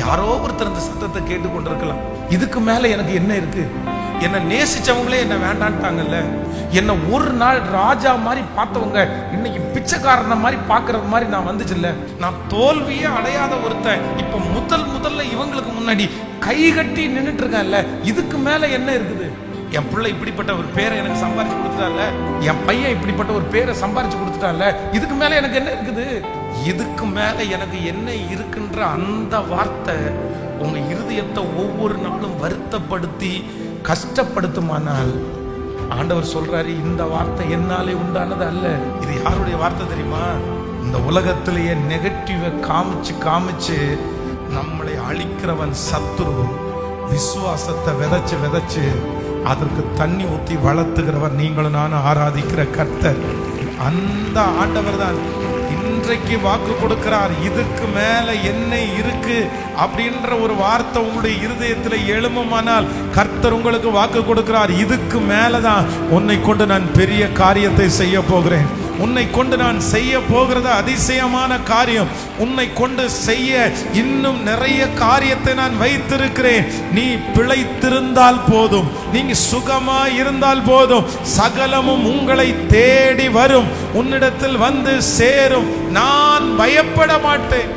யாரோ ஒருத்தர் இந்த சத்தத்தை கேட்டு கொண்டிருக்கலாம். இதுக்கு மேல எனக்கு என்ன இருக்கு? என்ன நேசிச்சவங்களே என்ன வேண்டான்ட்டாங்கல்ல. என்ன ஒரு நாள் ராஜா மாதிரி பார்த்தவங்க இன்னைக்கு பிச்சைக்காரன மாதிரி பாக்குறது மாதிரி நான் வந்துச்சுல்ல. நான் தோல்வியே அடையாத ஒருத்தன் இப்ப முதல்ல இவங்களுக்கு முன்னாடி கை கட்டி நின்னுட்டு இருக்கேன்ல. இதுக்கு மேல என்ன இருக்குது? என் பிள்ளை இப்படிப்பட்ட ஒரு பேரை எனக்கு சம்பாரிச்சு கொடுத்துட்டான்ல, என் பையன் இப்படிப்பட்ட ஒரு பேரை சம்பாரிச்சு கொடுத்துட்டான்ல, இதுக்கு மேல எனக்கு என்ன இருக்குது? இதுக்கு மேல எனக்கு என்ன இருக்குன்ற அந்த வார்த்தை உங்க இருதயத்தை ஒவ்வொரு நாளும் வருத்தப்படுத்தி கஷ்டப்படுத்துமானால், ஆண்டவர் சொல்றாரு, இந்த வார்த்தை என்னாலே உண்டானது அல்ல. இது யாருடைய வார்த்தை தெரியுமா? இந்த உலகத்திலேயே நெகட்டிவ காமிச்சு நம்மளை அழிக்கிறவன் சத்துரு. விசுவாசத்தை விதைச்சு அதற்கு தண்ணி ஊத்தி வளர்த்துகிறவர் நீங்களும் நானும் ஆராதிக்கிற கர்த்தர். அந்த ஆண்டவர் தான் இன்றைக்கு வாக்கு கொடுக்கிறார். இதுக்கு மேல என்ன இருக்கு அப்படின்ற ஒரு வார்த்தை உங்களுடைய இருதயத்தில் எழுமுமானால் கர்த்தர் உங்களுக்கு வாக்கு கொடுக்கிறார். இதுக்கு மேலதான் உன்னை கொண்டு நான் பெரிய காரியத்தை செய்ய போகிறேன். உன்னை கொண்டு நான் செய்ய போகிறது அதிசயமான காரியம். உன்னை கொண்டு செய்ய இன்னும் நிறைய காரியத்தை நான் வைத்திருக்கிறேன். நீ பிழைத்திருந்தால் போதும், நீங்க சுகமா இருந்தால் போதும், சகலமும் உங்களை தேடி வரும், உன்னிடத்தில் வந்து சேரும். நான் பயப்பட மாட்டேன்.